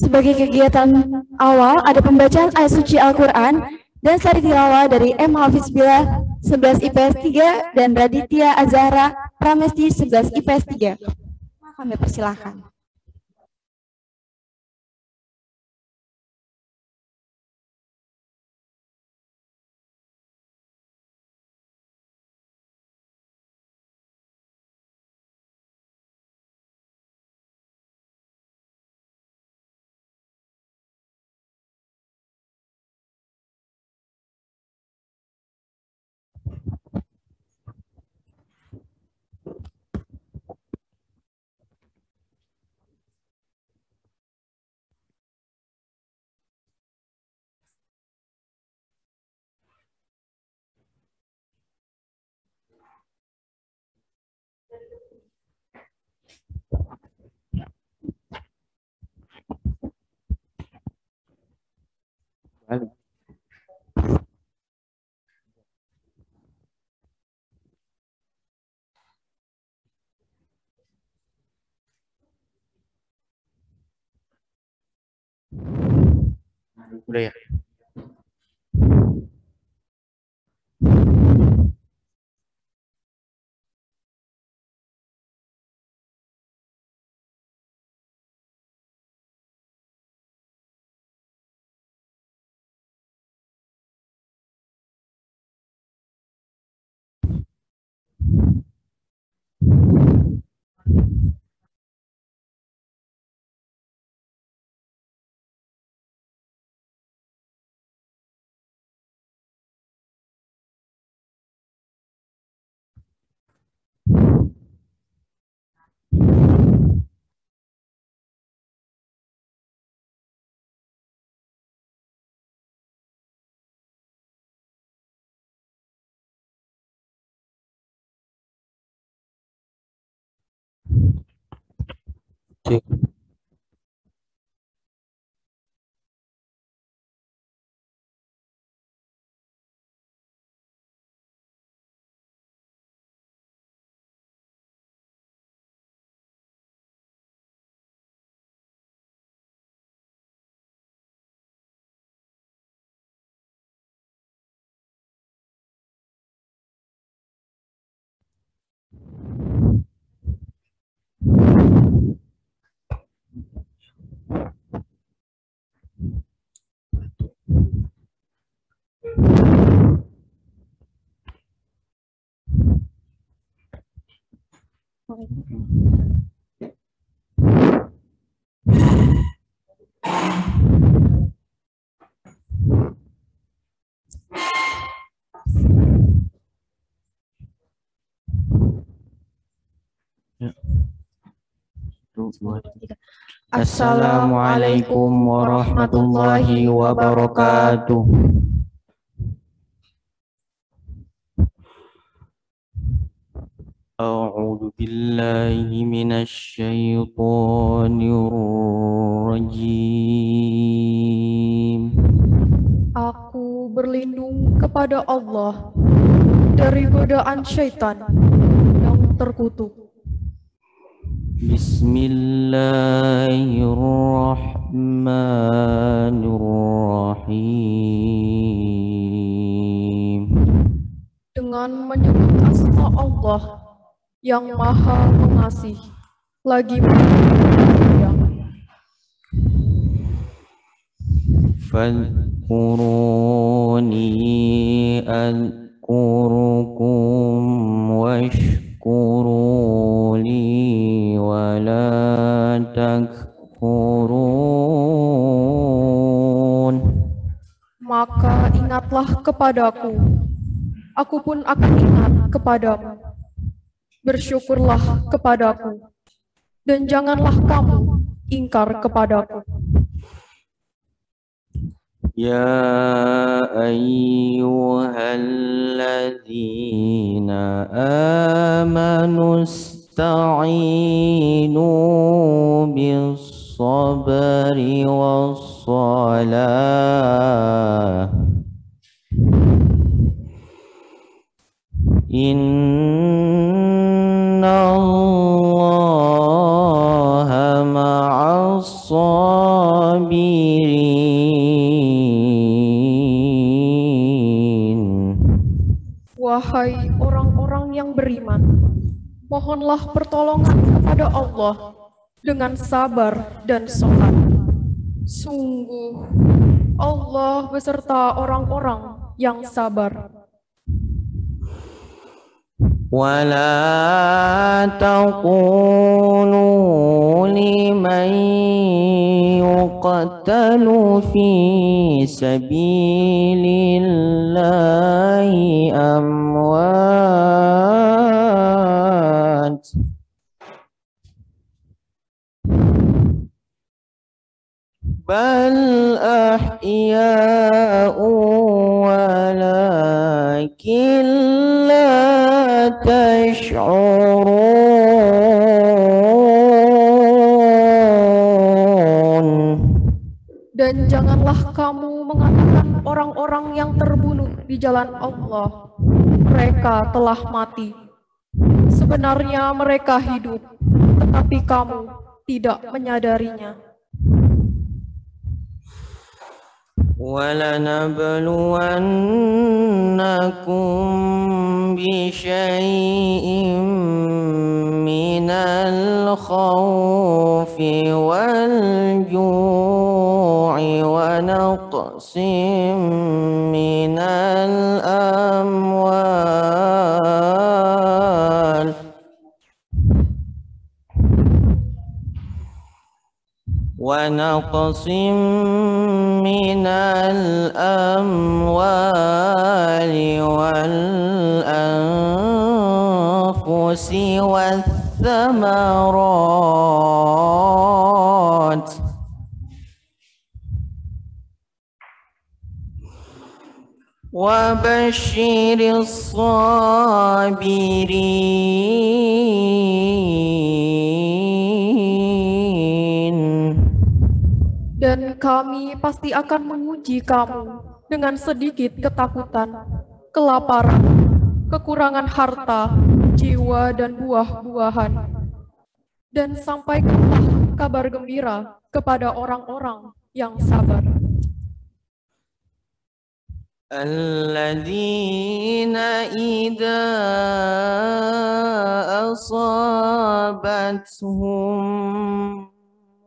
Sebagai kegiatan awal, ada pembacaan ayat suci Al-Quran dan sari tilawah dari M. Hafiz Billah 11 IPS 3 dan Raditya Azhara Pramesti 11 IPS 3. Kami persilahkan. Udah ya. Cek. Assalamualaikum warahmatullahi wabarakatuh. A'udzu billahi minasy syaithanir rajim. Aku berlindung kepada Allah dari godaan syaitan yang terkutuk. Bismillahirrahmanirrahim. Dengan menyebut asma Allah yang Maha Pengasih lagi Maha. Fadhkuruni adhkurukum washkuruli wala takfurun. Maka ingatlah kepadaku, aku pun akan ingat kepadamu. Bersyukurlah kepadaku, dan janganlah kamu ingkar kepadaku. Ya ayyuhalladzina amanu واستعينوا بالصبر والصلاة إن الله مع الصابرين. Wahai orang-orang yang beriman, mohonlah pertolongan kepada Allah dengan sabar dan sholat. Sungguh, Allah beserta orang-orang yang sabar. ولا تقولوا لمن يقتل في سبيل الله أموات بل أحياء ولكن لا تشعرون. Dan janganlah kamu mengatakan orang-orang yang terbunuh di jalan Allah, mereka telah mati. Sebenarnya mereka hidup, tetapi kamu tidak menyadarinya. وَلَنَبْلُوَنَّكُمْ بِشَيْءٍ مِّنَ الْخَوْفِ وَالْجُوعِ وَنَقْصٍ مِّنَ الْأَمْوَالِ ونقص من الأموال والأنفس والثمرات وبشر الصابرين. Dan kami pasti akan menguji kamu dengan sedikit ketakutan, kelaparan, kekurangan harta, jiwa, dan buah-buahan. Dan sampaikanlah kabar gembira kepada orang-orang yang sabar. الذين إذا أصابتهم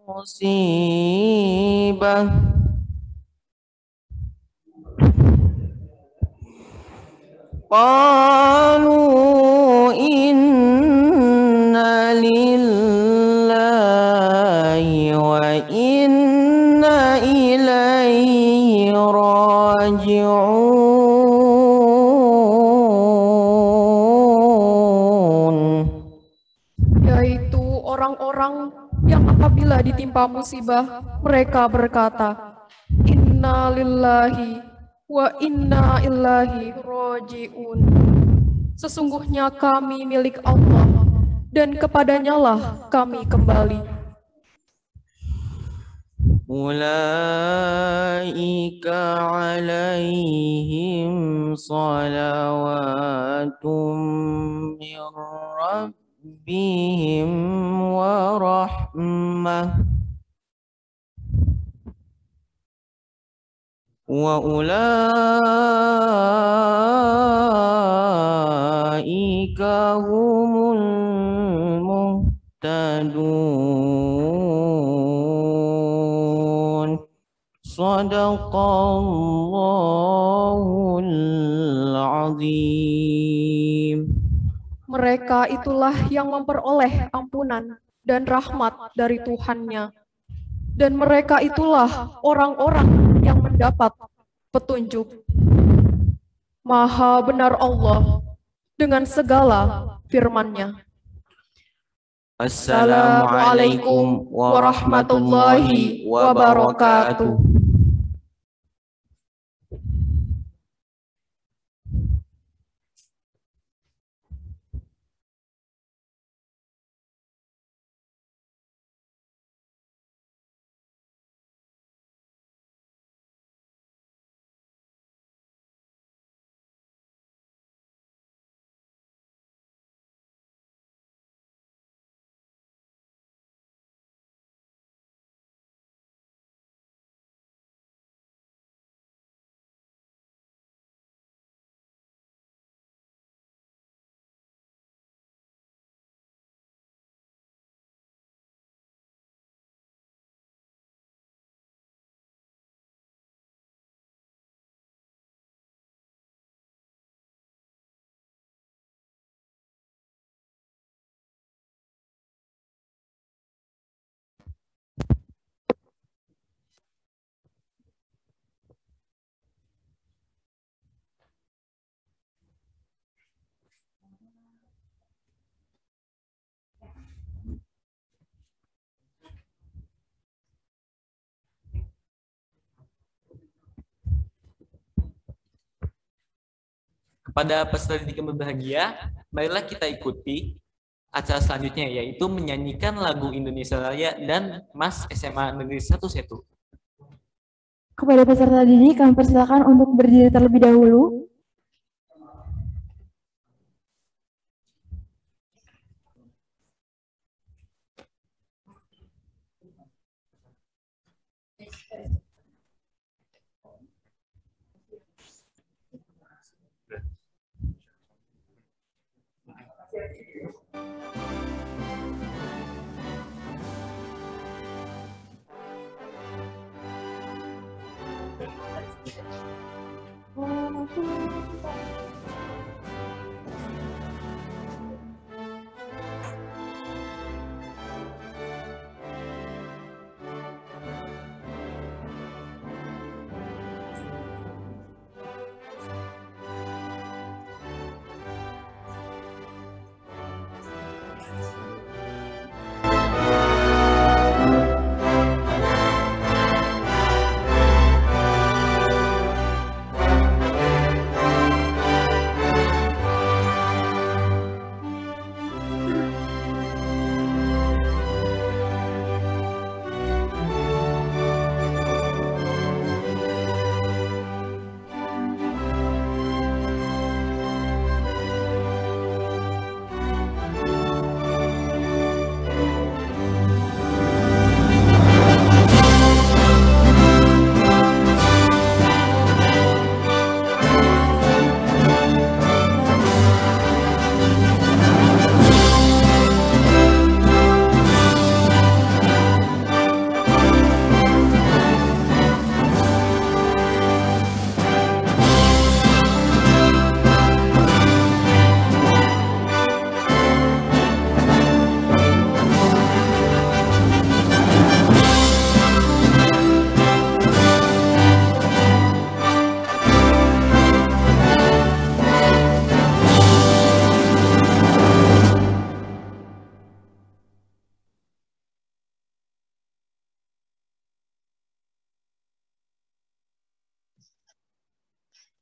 مصيبة قالوا إنا لله وإنا إليه راجعون. Yaitu orang-orang yang apabila ditimpa musibah, mereka berkata, Inna lillahi wa inna ilaihi raji'un. Sesungguhnya kami milik Allah, dan kepadanyalah kami kembali. أولئك عليهم صلوات من ربهم ورحمة وأولئك هم المهتدون. Sadaqallahul azim. Mereka itulah yang memperoleh ampunan dan rahmat dari Tuhannya. Dan mereka itulah orang-orang yang mendapat petunjuk. Maha benar Allah dengan segala firman-Nya. Assalamualaikum warahmatullahi wabarakatuh. Kepada peserta didik yang berbahagia, marilah kita ikuti acara selanjutnya, yaitu menyanyikan lagu Indonesia Raya dan Mas SMA Negeri 1 Setu. Kepada peserta didik, kami persilakan untuk berdiri terlebih dahulu.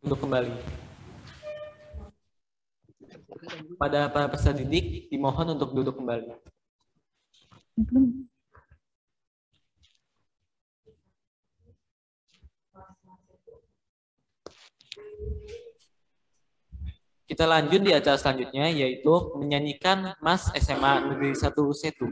Duduk kembali. Pada para peserta didik, dimohon untuk duduk kembali. Kita lanjut di acara selanjutnya, yaitu menyanyikan Mas SMA Negeri 1 Setu.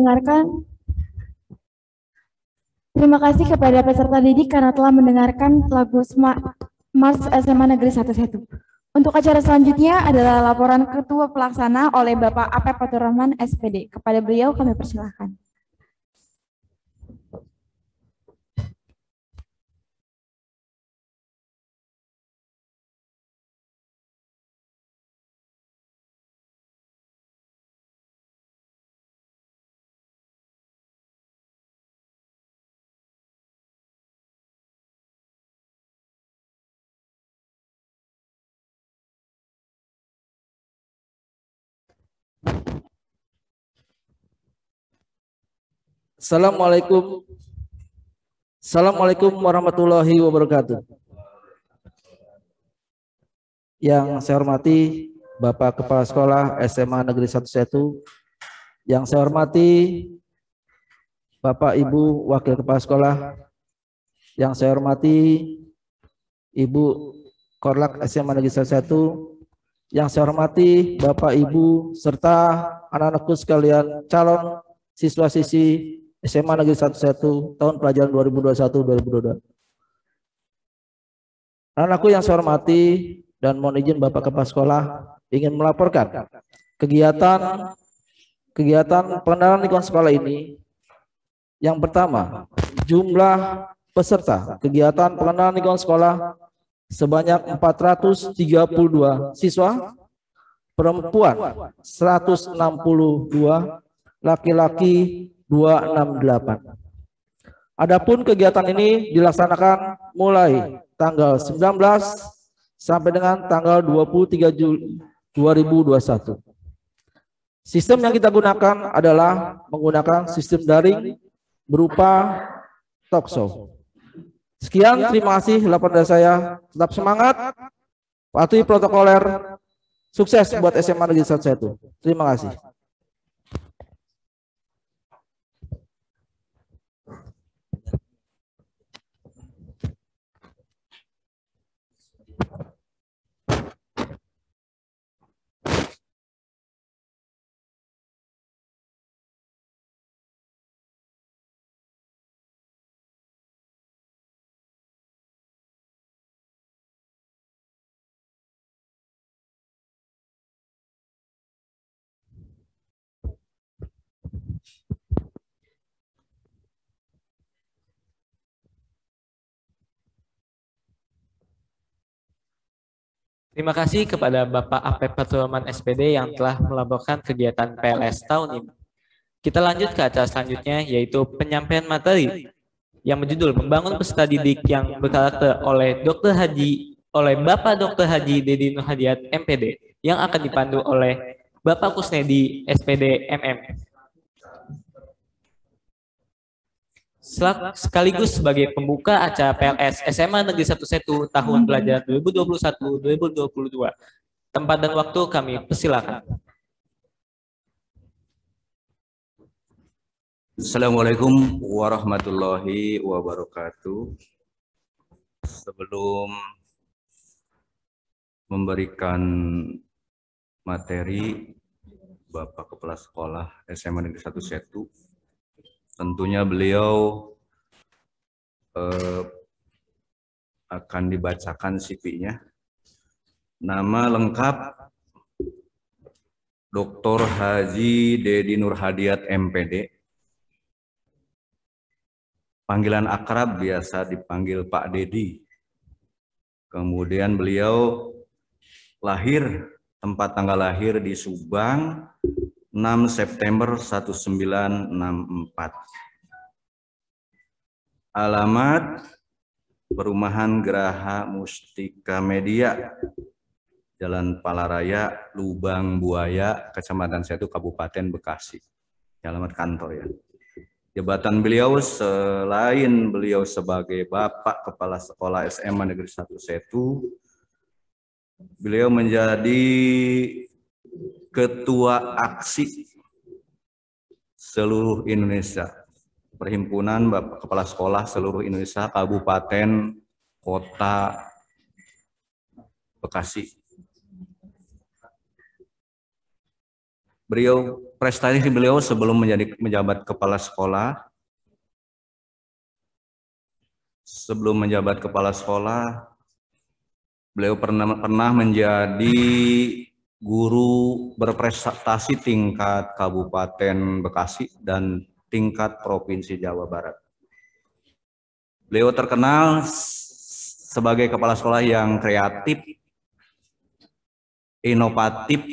mendengarkan. Terima kasih kepada peserta didik karena telah mendengarkan lagu Mars SMA Negeri 11. Untuk acara selanjutnya adalah laporan Ketua Pelaksana oleh Bapak Apep Faturrahman SPD. Kepada beliau kami persilahkan. Assalamualaikum. Assalamualaikum warahmatullahi wabarakatuh. Yang saya hormati Bapak Kepala Sekolah SMA Negeri 11, yang saya hormati Bapak Ibu Wakil Kepala Sekolah, yang saya hormati Ibu Korlak SMA Negeri 11, yang saya hormati Bapak Ibu serta anak-anakku sekalian calon siswa-siswi SMA Negeri 11 tahun pelajaran 2021-2022. Anak-anakku yang saya hormati dan mohon izin Bapak Kepala Sekolah ingin melaporkan kegiatan pengenalan lingkungan sekolah ini. Yang pertama, jumlah peserta kegiatan pengenalan lingkungan sekolah sebanyak 432 siswa, perempuan 162, laki-laki 268. Adapun kegiatan ini dilaksanakan mulai tanggal 19 sampai dengan tanggal 23 Juli 2021. Sistem yang kita gunakan adalah menggunakan sistem daring berupa talkshow. Sekian, terima kasih laporan dari saya. Tetap semangat, patuhi protokoler, sukses buat SMA Negeri 11. Terima kasih. Terima kasih kepada Bapak Apep Faturrahman SPD yang telah melaporkan kegiatan PLS tahun ini. Kita lanjut ke acara selanjutnya, yaitu penyampaian materi yang berjudul Membangun Peserta Didik yang Berkarakter oleh Bapak Dr. Haji Dedi Nur Hadiat MPD yang akan dipandu oleh Bapak Kusnedi SPD MM. Sekaligus sebagai pembuka acara PLS SMA Negeri 11 tahun pelajaran 2021-2022. Tempat dan waktu kami persilakan. Assalamualaikum warahmatullahi wabarakatuh. Sebelum memberikan materi Bapak Kepala Sekolah SMA Negeri 11, tentunya beliau akan dibacakan CV-nya. Nama lengkap Dr. Haji Dedi Nur Hadiat MPD. Panggilan akrab biasa dipanggil Pak Dedi. Kemudian beliau tempat tanggal lahir di Subang, 6 September 1964. Alamat Perumahan Geraha Mustika Media, Jalan Palaraya, Lubang Buaya, Kecamatan Setu, Kabupaten Bekasi. Alamat kantor ya. Jabatan beliau selain beliau sebagai Bapak Kepala Sekolah SMA Negeri 11, beliau menjadi Ketua Aksi seluruh Indonesia, Perhimpunan Bapak Kepala Sekolah seluruh Indonesia, Kabupaten, Kota Bekasi. Prestasi beliau sebelum menjabat kepala sekolah. Sebelum menjabat kepala sekolah, beliau pernah menjadi guru berprestasi tingkat Kabupaten Bekasi dan tingkat Provinsi Jawa Barat. Beliau terkenal sebagai kepala sekolah yang kreatif, inovatif,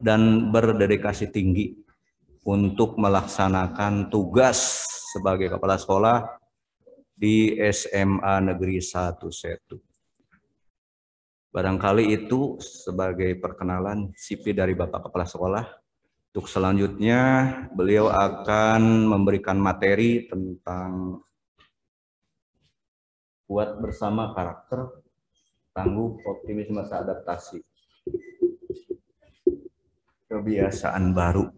dan berdedikasi tinggi untuk melaksanakan tugas sebagai kepala sekolah di SMA Negeri 1 Setu. Barangkali itu sebagai perkenalan CV dari Bapak Kepala Sekolah. Untuk selanjutnya beliau akan memberikan materi tentang kuat bersama karakter, tangguh, optimis masa adaptasi. Kebiasaan baru.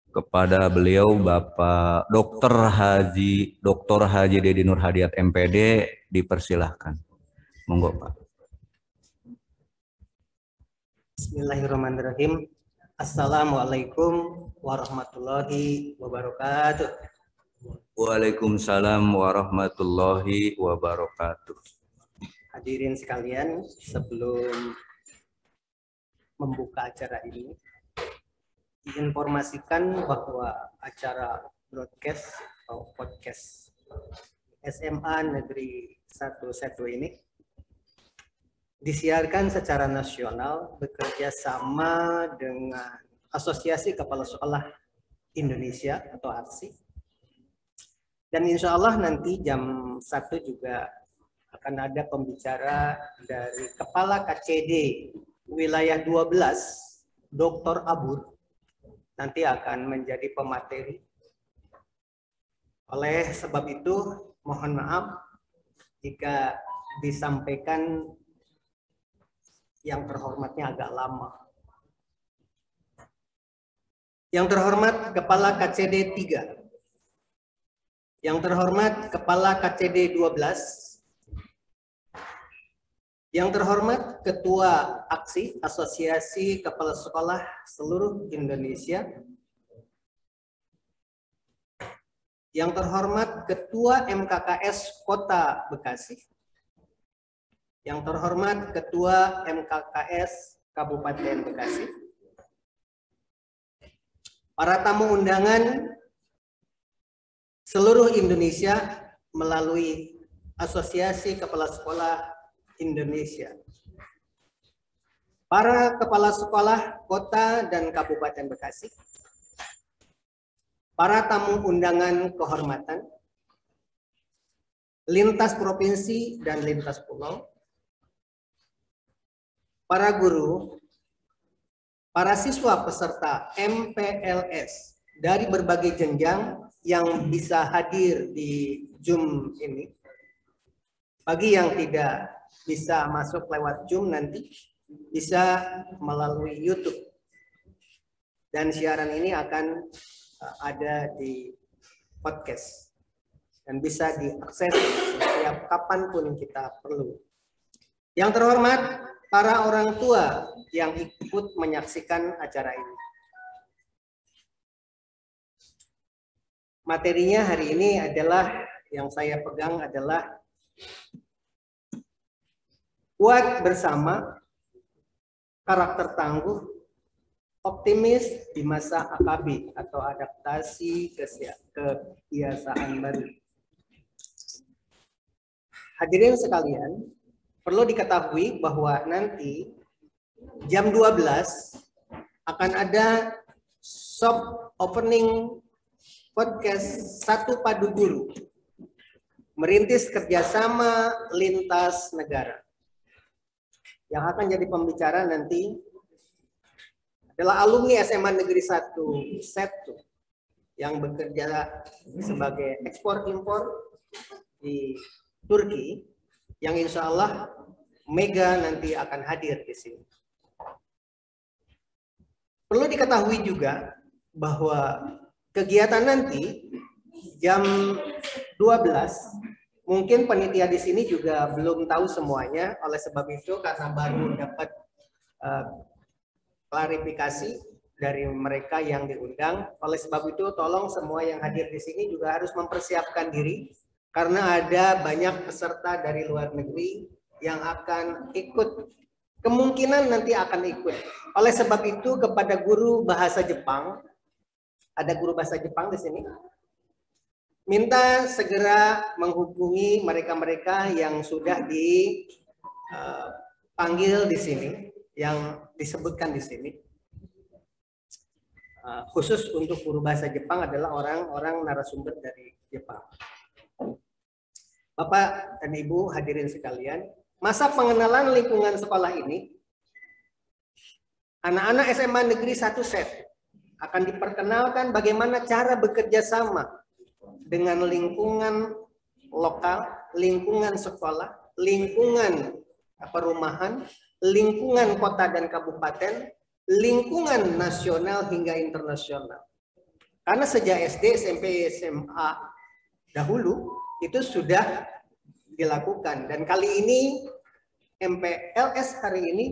Kepada beliau Bapak Dr. Haji Dedi Nur Hadiat MPD, dipersilahkan. Monggo Pak. Bismillahirrahmanirrahim. Assalamualaikum warahmatullahi wabarakatuh. Waalaikumsalam warahmatullahi wabarakatuh. Hadirin sekalian, sebelum membuka acara ini, diinformasikan bahwa acara broadcast atau podcast SMA Negeri 1 Setu ini disiarkan secara nasional bekerja sama dengan Asosiasi Kepala Sekolah Indonesia atau AKSI. Dan insya Allah nanti jam 1 juga akan ada pembicara dari Kepala KCD Wilayah 12, Dr. Abud, nanti akan menjadi pemateri. Oleh sebab itu, mohon maaf jika disampaikan yang terhormatnya agak lama. Yang terhormat Kepala KCD 3. Yang terhormat Kepala KCD 12. Yang terhormat Ketua AKSI, Asosiasi Kepala Sekolah Seluruh Indonesia. Yang terhormat Ketua MKKS Kota Bekasi. Yang terhormat Ketua MKKS Kabupaten Bekasi. Para tamu undangan seluruh Indonesia melalui Asosiasi Kepala Sekolah Indonesia. Para kepala sekolah kota dan Kabupaten Bekasi. Para tamu undangan kehormatan. Lintas provinsi dan lintas pulau. Para guru, para siswa peserta MPLS dari berbagai jenjang yang bisa hadir di Zoom ini. Bagi yang tidak bisa masuk lewat Zoom nanti bisa melalui YouTube. Dan siaran ini akan ada di podcast dan bisa diakses setiap kapanpun kita perlu. Yang terhormat para orang tua yang ikut menyaksikan acara ini. Materinya hari ini adalah yang saya pegang adalah kuat bersama, karakter tangguh, optimis di masa AKB atau adaptasi kebiasaan baru. Hadirin sekalian, perlu diketahui bahwa nanti jam 12 akan ada soft opening podcast Satu Padu Guru, merintis kerjasama lintas negara. Yang akan jadi pembicara nanti adalah alumni SMA Negeri 1 Setu yang bekerja sebagai ekspor-impor di Turki, yang insya Allah Mega nanti akan hadir di sini. Perlu diketahui juga bahwa kegiatan nanti jam 12, mungkin panitia di sini juga belum tahu semuanya, oleh sebab itu karena baru dapat klarifikasi, dari mereka yang diundang. Oleh sebab itu, tolong semua yang hadir di sini juga harus mempersiapkan diri karena ada banyak peserta dari luar negeri yang akan ikut, kemungkinan nanti akan ikut. Oleh sebab itu, kepada guru bahasa Jepang, ada guru bahasa Jepang di sini, minta segera menghubungi mereka-mereka yang sudah dipanggil di sini, yang disebutkan di sini. Khusus untuk guru bahasa Jepang adalah orang-orang narasumber dari Jepang. Bapak dan Ibu hadirin sekalian, masa pengenalan lingkungan sekolah ini, anak-anak SMA Negeri 1 Set akan diperkenalkan bagaimana cara bekerja sama dengan lingkungan lokal, lingkungan sekolah, lingkungan perumahan, lingkungan kota dan kabupaten, lingkungan nasional hingga internasional. Karena sejak SD, SMP, SMA dahulu itu sudah dilakukan. Dan kali ini MPLS hari ini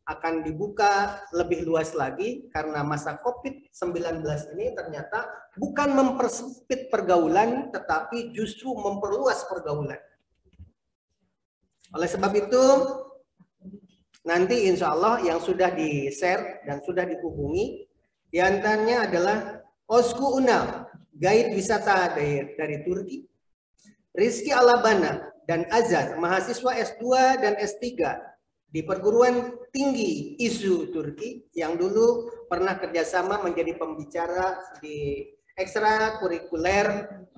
akan dibuka lebih luas lagi karena masa COVID-19 ini ternyata bukan mempersempit pergaulan tetapi justru memperluas pergaulan. Oleh sebab itu nanti insya Allah yang sudah di-share dan sudah dihubungi diantaranya adalah Osku Unal, guide wisata dari Turki, Rizky Alabana dan Azhar, mahasiswa S2 dan S3 di perguruan tinggi ISU Turki yang dulu pernah kerjasama menjadi pembicara di ekstrakurikuler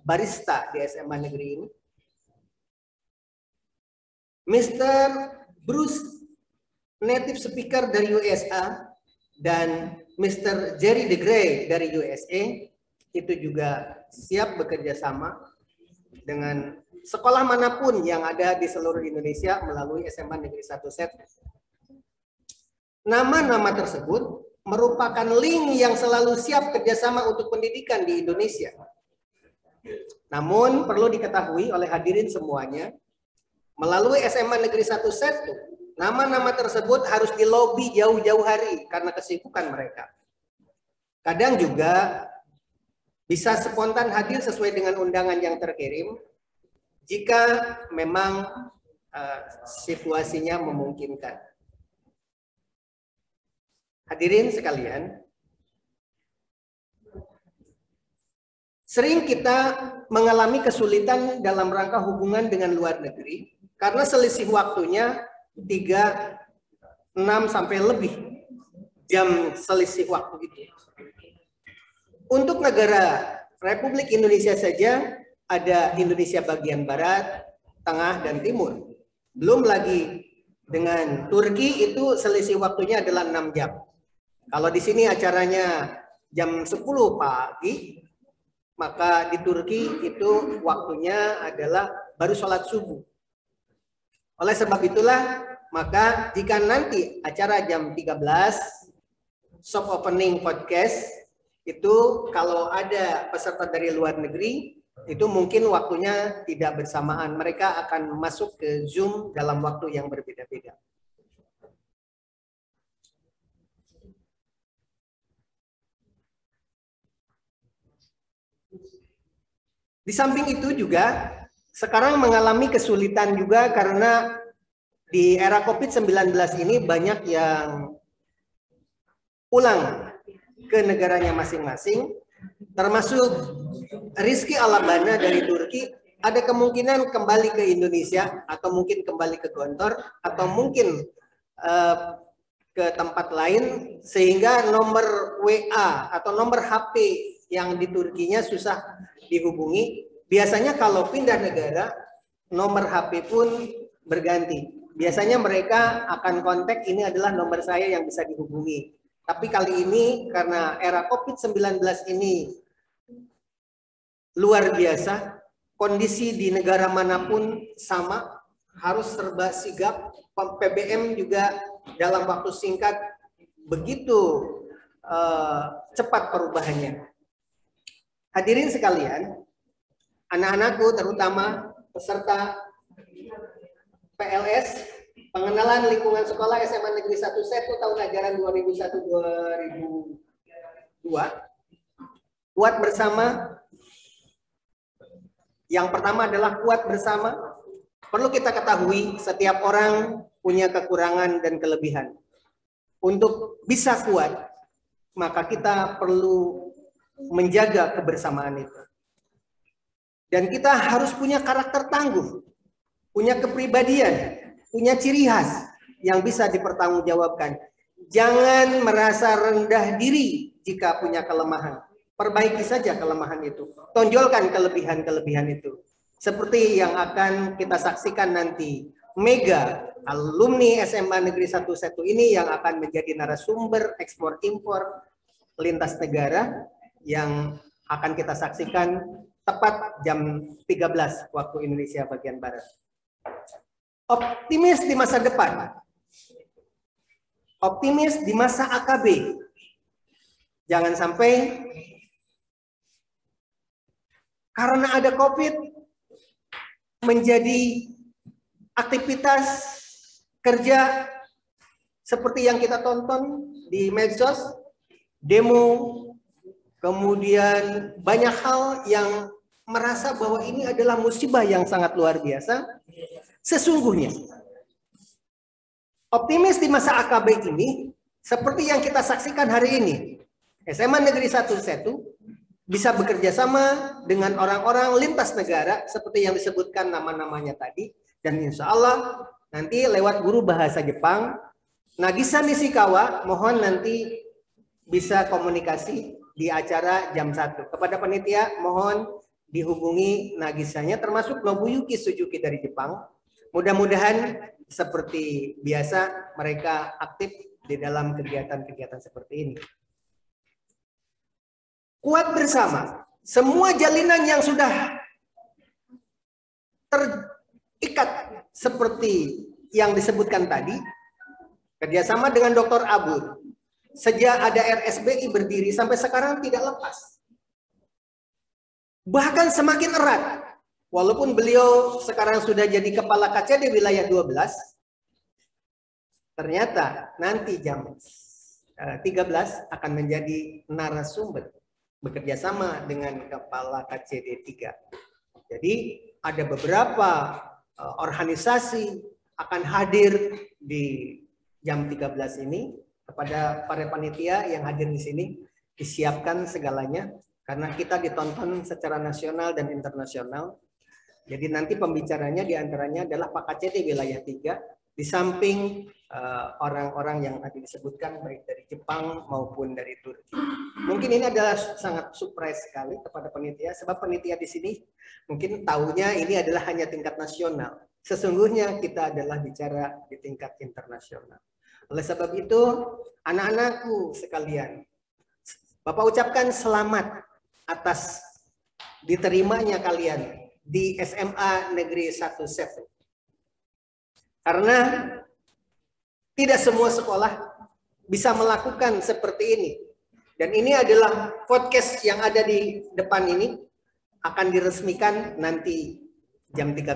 barista di SMA negeri ini. Mr. Bruce, native speaker dari USA, dan Mr. Jerry DeGray dari USA itu juga siap bekerja sama dengan sekolah manapun yang ada di seluruh Indonesia melalui SMA Negeri 1 Set. Nama-nama tersebut merupakan link yang selalu siap kerjasama untuk pendidikan di Indonesia. Namun perlu diketahui oleh hadirin semuanya, melalui SMA Negeri 1 Set, nama-nama tersebut harus dilobi jauh-jauh hari karena kesibukan mereka. Kadang juga bisa spontan hadir sesuai dengan undangan yang terkirim jika memang situasinya memungkinkan. Hadirin sekalian, sering kita mengalami kesulitan dalam rangka hubungan dengan luar negeri karena selisih waktunya 3, 6 sampai lebih jam selisih waktu itu. Untuk negara Republik Indonesia saja ada Indonesia bagian barat, tengah, dan timur. Belum lagi dengan Turki itu selisih waktunya adalah 6 jam. Kalau di sini acaranya jam 10 pagi, maka di Turki itu waktunya adalah baru sholat subuh. Oleh sebab itulah, maka jika nanti acara jam 13, soft opening podcast, itu kalau ada peserta dari luar negeri, itu mungkin waktunya tidak bersamaan. Mereka akan masuk ke Zoom dalam waktu yang berbeda-beda. Di samping itu juga, sekarang mengalami kesulitan juga karena di era COVID-19 ini banyak yang pulang ke negaranya masing-masing, termasuk Rizky Alabana dari Turki, ada kemungkinan kembali ke Indonesia, atau mungkin kembali ke Gontor, atau mungkin ke tempat lain, sehingga nomor WA atau nomor HP yang di Turkinya susah dihubungi. Biasanya kalau pindah negara, nomor HP pun berganti. Biasanya mereka akan kontak, ini adalah nomor saya yang bisa dihubungi. Tapi kali ini karena era COVID-19 ini luar biasa, kondisi di negara manapun sama, harus serba sigap. PBM juga dalam waktu singkat begitu cepat perubahannya. Hadirin sekalian, anak-anakku terutama peserta PLS Pengenalan lingkungan sekolah SMA Negeri 1 Setu tahun ajaran 2001-2002. Kuat bersama. Yang pertama adalah kuat bersama. Perlu kita ketahui setiap orang punya kekurangan dan kelebihan. Untuk bisa kuat, maka kita perlu menjaga kebersamaan itu. Dan kita harus punya karakter tangguh, punya kepribadian, punya ciri khas yang bisa dipertanggungjawabkan. Jangan merasa rendah diri jika punya kelemahan. Perbaiki saja kelemahan itu. Tonjolkan kelebihan-kelebihan itu. Seperti yang akan kita saksikan nanti. Mega, alumni SMA Negeri 1 Setu ini yang akan menjadi narasumber ekspor-impor lintas negara yang akan kita saksikan tepat jam 13 waktu Indonesia bagian Barat. Optimis di masa depan. Optimis di masa AKB. Jangan sampai karena ada COVID menjadi aktivitas kerja seperti yang kita tonton di medsos, demo, kemudian banyak hal yang merasa bahwa ini adalah musibah yang sangat luar biasa. Sesungguhnya, optimis di masa AKB ini, seperti yang kita saksikan hari ini, SMA Negeri 1 Setu bisa bekerja sama dengan orang-orang lintas negara, seperti yang disebutkan nama-namanya tadi, dan insya Allah nanti lewat guru bahasa Jepang, Nagisa Nishikawa, mohon nanti bisa komunikasi di acara jam 1. Kepada panitia, mohon dihubungi Nagisanya, termasuk Nobuyuki Suzuki dari Jepang. Mudah-mudahan seperti biasa mereka aktif di dalam kegiatan-kegiatan seperti ini. Kuat bersama. Semua jalinan yang sudah terikat seperti yang disebutkan tadi, kerjasama dengan Dr. Abur, sejak ada RSBI berdiri sampai sekarang tidak lepas. Bahkan semakin erat. Walaupun beliau sekarang sudah jadi kepala KCD wilayah 12, ternyata nanti jam 13 akan menjadi narasumber bekerja sama dengan kepala KCD 3. Jadi ada beberapa organisasi akan hadir di jam 13 ini. Kepada para panitia yang hadir di sini, disiapkan segalanya karena kita ditonton secara nasional dan internasional. Jadi nanti pembicaranya diantaranya adalah Pak KCD wilayah 3, di samping orang-orang yang tadi disebutkan baik dari Jepang maupun dari Turki. Mungkin ini adalah sangat surprise sekali kepada panitia, sebab panitia di sini mungkin tahunya ini adalah hanya tingkat nasional. Sesungguhnya kita adalah bicara di tingkat internasional. Oleh sebab itu, anak-anakku sekalian, Bapak ucapkan selamat atas diterimanya kalian di SMA Negeri 1 Setu. Karena tidak semua sekolah bisa melakukan seperti ini. Dan ini adalah podcast yang ada di depan ini akan diresmikan nanti jam 13.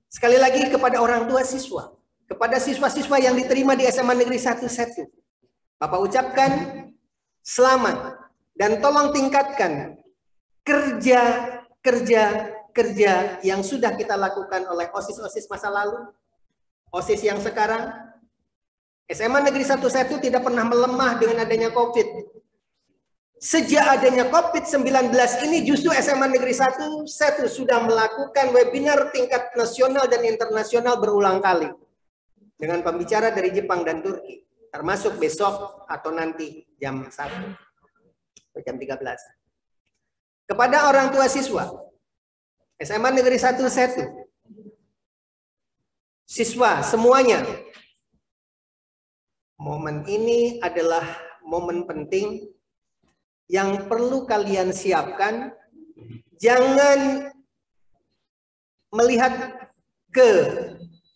Sekali lagi kepada orang tua siswa, kepada siswa-siswa yang diterima di SMA Negeri 1 Setu, Bapak ucapkan selamat dan tolong tingkatkan kerja yang sudah kita lakukan oleh OSIS-OSIS masa lalu, OSIS yang sekarang. SMA Negeri 1 Setu tidak pernah melemah dengan adanya COVID. Sejak adanya COVID-19 ini justru SMA Negeri 1 Setu sudah melakukan webinar tingkat nasional dan internasional berulang kali dengan pembicara dari Jepang dan Turki, termasuk besok atau nanti jam 1 atau jam 13. Kepada orang tua siswa SMA Negeri 1 Setu, siswa semuanya, momen ini adalah momen penting yang perlu kalian siapkan. Jangan melihat ke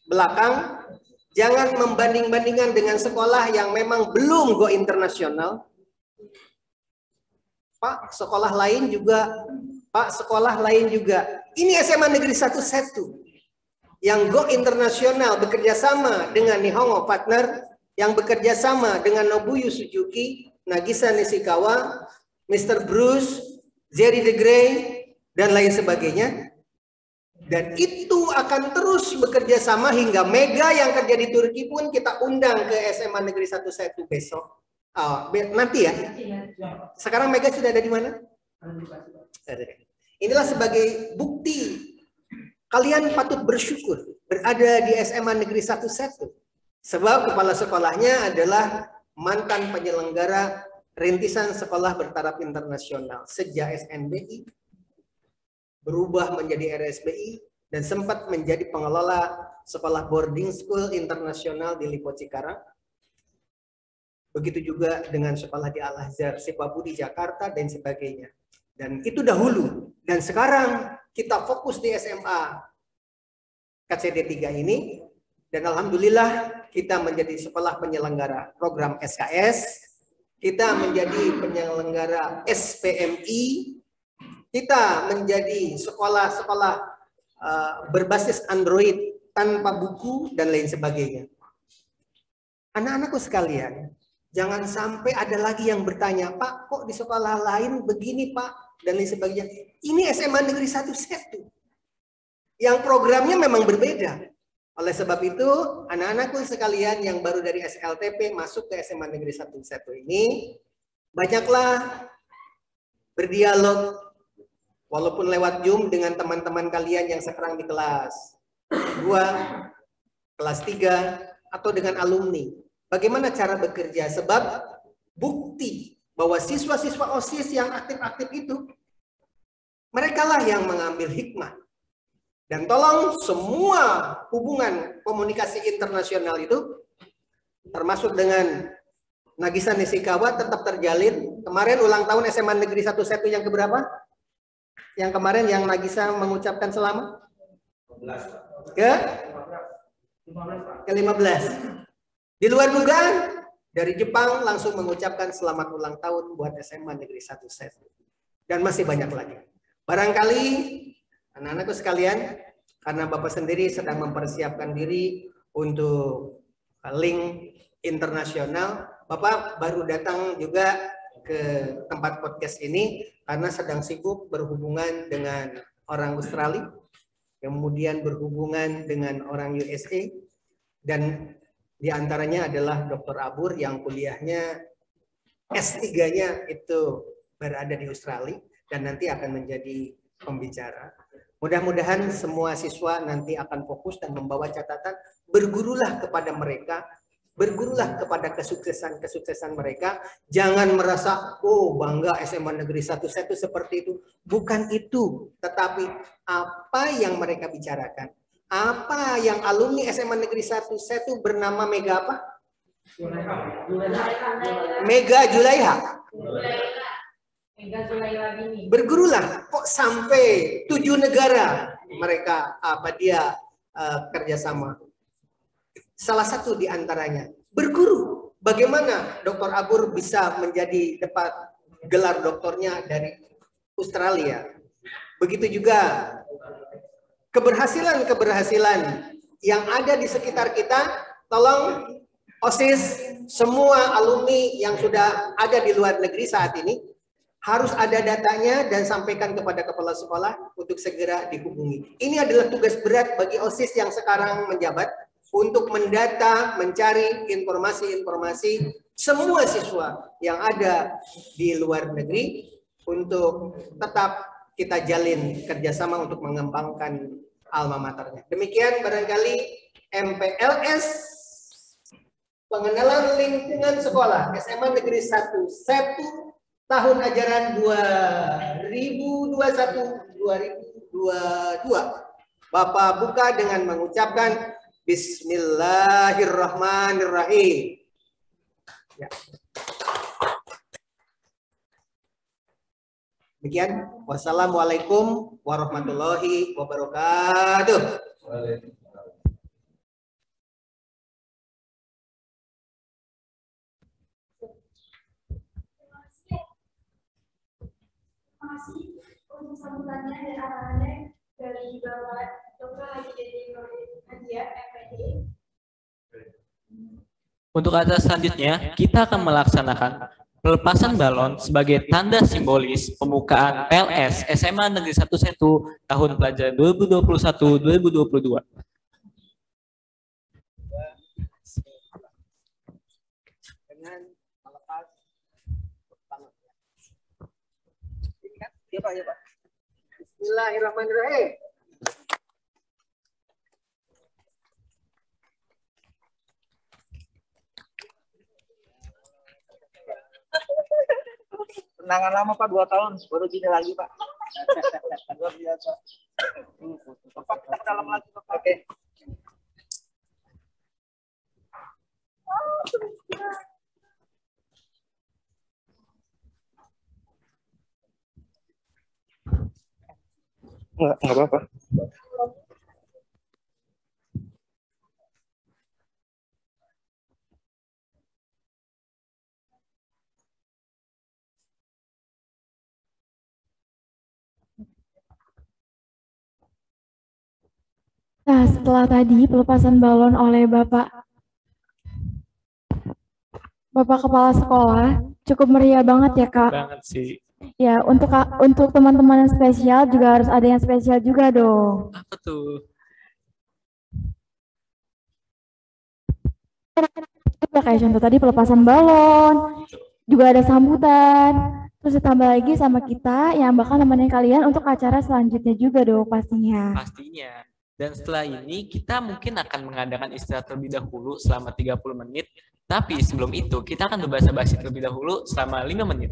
belakang, jangan membanding-bandingkan dengan sekolah yang memang belum go internasional. Pak, sekolah lain juga. Pak, sekolah lain juga. Ini SMA Negeri 1 Setu. yang go internasional bekerja sama dengan Nihongo Partner, yang bekerja sama dengan Nobuyu Suzuki, Nagisa Nishikawa, Mr. Bruce, Jerry the Grey, dan lain sebagainya. Dan itu akan terus bekerja sama hingga Mega yang kerja di Turki pun kita undang ke SMA Negeri 1 besok. Nanti ya. Sekarang Mega sudah ada di mana? Inilah sebagai bukti kalian patut bersyukur berada di SMA Negeri 1 sebab kepala sekolahnya adalah mantan penyelenggara rintisan sekolah bertaraf internasional sejak SNBI, berubah menjadi RSBI, dan sempat menjadi pengelola sekolah boarding school internasional di Lipo Cikarang. Begitu juga dengan sekolah di Al-Azhar, Sepabu di Jakarta, dan sebagainya. Dan itu dahulu. Dan sekarang kita fokus di SMA KCD 3 ini. Dan alhamdulillah kita menjadi sekolah penyelenggara program SKS. Kita menjadi penyelenggara SPMI. Kita menjadi sekolah-sekolah berbasis Android tanpa buku dan lain sebagainya. Anak-anakku sekalian, jangan sampai ada lagi yang bertanya, Pak, kok di sekolah lain begini, Pak, dan lain sebagainya. Ini SMA Negeri 1 yang programnya memang berbeda. Oleh sebab itu, anak-anakku sekalian yang baru dari SLTP masuk ke SMA Negeri 1 ini, banyaklah berdialog, walaupun lewat Zoom dengan teman-teman kalian yang sekarang di kelas 2, kelas 3, atau dengan alumni. Bagaimana cara bekerja? Sebab bukti bahwa siswa-siswa OSIS yang aktif-aktif itu, merekalah yang mengambil hikmah. Dan tolong semua hubungan komunikasi internasional itu, termasuk dengan Nagisa Nishikawa, tetap terjalin. Kemarin ulang tahun SMA Negeri 1 yang keberapa? Yang kemarin yang Nagisa mengucapkan selamat? Ke-15. Di luar dugaan, dari Jepang langsung mengucapkan selamat ulang tahun buat SMA Negeri 1 Dan masih banyak lagi. Barangkali anak-anakku sekalian, karena Bapak sendiri sedang mempersiapkan diri untuk link internasional, Bapak baru datang juga ke tempat podcast ini karena sedang sibuk berhubungan dengan orang Australia, kemudian berhubungan dengan orang USA, dan diantaranya adalah Dr. Abur yang kuliahnya S3-nya itu berada di Australia dan nanti akan menjadi pembicara. Mudah-mudahan semua siswa nanti akan fokus dan membawa catatan, bergurulah kepada mereka, bergurulah kepada kesuksesan mereka. Jangan merasa, oh bangga SMA Negeri 1 seperti itu. Bukan itu, tetapi apa yang mereka bicarakan. Apa yang alumni SMA Negeri 1 bernama Mega apa? Mega Julaiha. Bergurulah, kok sampai 7 negara mereka kerjasama. Salah satu di antaranya berguru. Bagaimana Dr. Abur bisa menjadi dapat gelar doktornya dari Australia. Begitu juga keberhasilan yang ada di sekitar kita. Tolong OSIS, semua alumni yang sudah ada di luar negeri saat ini, harus ada datanya dan sampaikan kepada kepala sekolah untuk segera dihubungi. Ini adalah tugas berat bagi OSIS yang sekarang menjabat untuk mendata, mencari informasi-informasi semua siswa yang ada di luar negeri untuk tetap kita jalin kerjasama untuk mengembangkan alma maternya. Demikian barangkali MPLS, pengenalan lingkungan sekolah SMA Negeri 1 tahun ajaran 2021-2022. Bapak buka dengan mengucapkan Bismillahirrahmanirrahim. Ya. Demikian. Wassalamualaikum warahmatullahi wabarakatuh. Terima kasih untuk sambutannya dan arahannya dari Bapak Dr. Haji Dede Nurdin. Untuk acara selanjutnya, kita akan melaksanakan pelepasan balon sebagai tanda simbolis pembukaan PLS SMA Negeri 11 tahun pelajaran 2021-2022. Dengan melepas balon. Ini kan? Iya Pak, ya Pak. Bismillahirrahmanirrahim. Tenangan lama Pak, 2 tahun baru gini lagi Pak. Luar biasa. Pak, kita ke dalam lagi Pak. Oke. Enggak apa-apa. Nah, setelah tadi pelepasan balon oleh Bapak Kepala Sekolah, cukup meriah banget ya Kak. Banget sih. Ya, untuk teman-teman yang spesial juga harus ada yang spesial juga dong. Apa tuh? Kayak contoh tadi pelepasan balon, juga ada sambutan, terus ditambah lagi sama kita yang bakal nemenin kalian untuk acara selanjutnya juga dong pastinya. Pastinya. Dan setelah ini kita mungkin akan mengadakan istirahat terlebih dahulu selama 30 menit. Tapi sebelum itu kita akan berbahasa-basi terlebih dahulu selama 5 menit.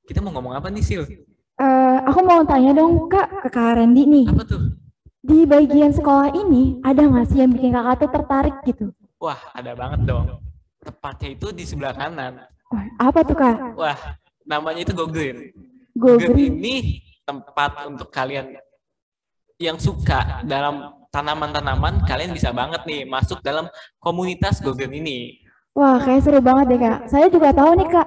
Kita mau ngomong apa nih Sil? Aku mau tanya dong Kak, ke Kak Randy nih. Apa tuh? Di bagian sekolah ini ada nggak sih yang bikin kakak tuh tertarik gitu? Wah, ada banget dong. Tepatnya itu di sebelah kanan. Wah, apa tuh Kak? Wah, namanya itu Go Green. Go Green Green. ini tempat untuk kalian yang suka dalam tanaman-tanaman, kalian bisa banget nih masuk dalam komunitas Go Green ini. Wah, kayak seru banget deh Kak. Saya juga tahu nih Kak,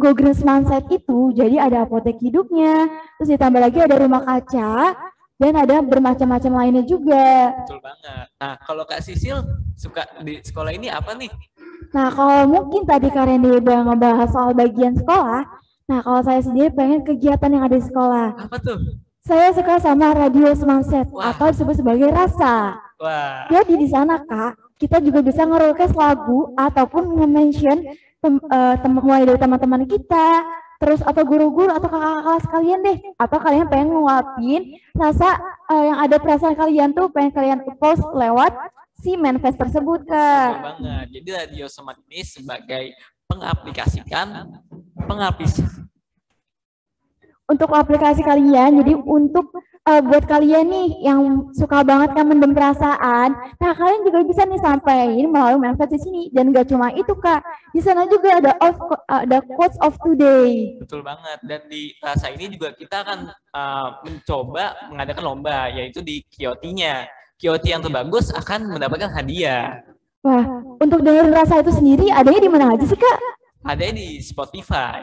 Go Green Sunset itu jadi ada apotek hidupnya, terus ditambah lagi ada rumah kaca, dan ada bermacam-macam lainnya juga. Betul banget. Nah, kalau Kak Sisil suka di sekolah ini apa nih? Nah, kalau mungkin tadi Kak Randy udah ngebahas soal bagian sekolah, nah kalau saya sendiri pengen kegiatan yang ada di sekolah. Apa tuh? Saya suka sama radio Sunset atau disebut sebagai rasa. Wah. Jadi di sana Kak, kita juga bisa nge-request lagu ataupun nge-mention mulai dari teman-teman kita, terus atau guru-guru atau kakak-kakak kelas kalian deh, atau kalian pengen nguapin rasa yang ada perasaan kalian tuh pengen kalian post lewat si manifest tersebut Kak. Betul banget. Jadi Radio Semat ini sebagai untuk aplikasi kalian, jadi untuk buat kalian nih yang suka banget kan mendem perasaan, nah kalian juga bisa nih sampaikan melalui manifest di sini. Dan gak cuma itu Kak, di sana juga ada quotes of today. Betul banget. Dan di rasa ini juga kita akan mencoba mengadakan lomba, yaitu di QOT-nya. QOT yang terbagus akan mendapatkan hadiah. Wah, untuk dengerin rasa itu sendiri adanya di mana aja sih Kak? Ada di Spotify.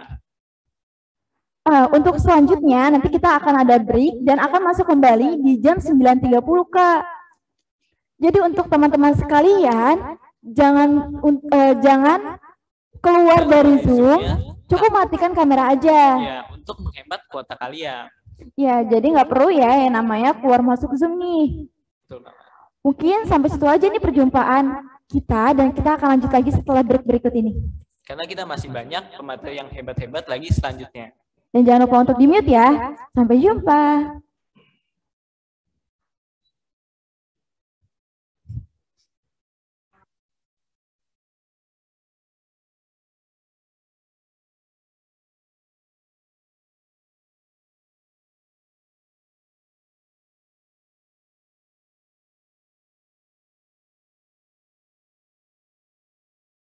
Untuk selanjutnya nanti kita akan ada break dan akan masuk kembali di jam 9.30 Kak. Jadi untuk teman-teman sekalian jangan keluar dari Zoom, cukup matikan kamera aja. Ya, untuk menghemat kuota kalian. Ya, jadi nggak perlu ya yang namanya keluar masuk Zoom nih. Betul banget. Mungkin sampai situ aja nih perjumpaan kita dan kita akan lanjut lagi setelah break berikut ini. Karena kita masih banyak pemateri yang hebat-hebat lagi selanjutnya. Dan jangan lupa untuk di-mute ya. Sampai jumpa.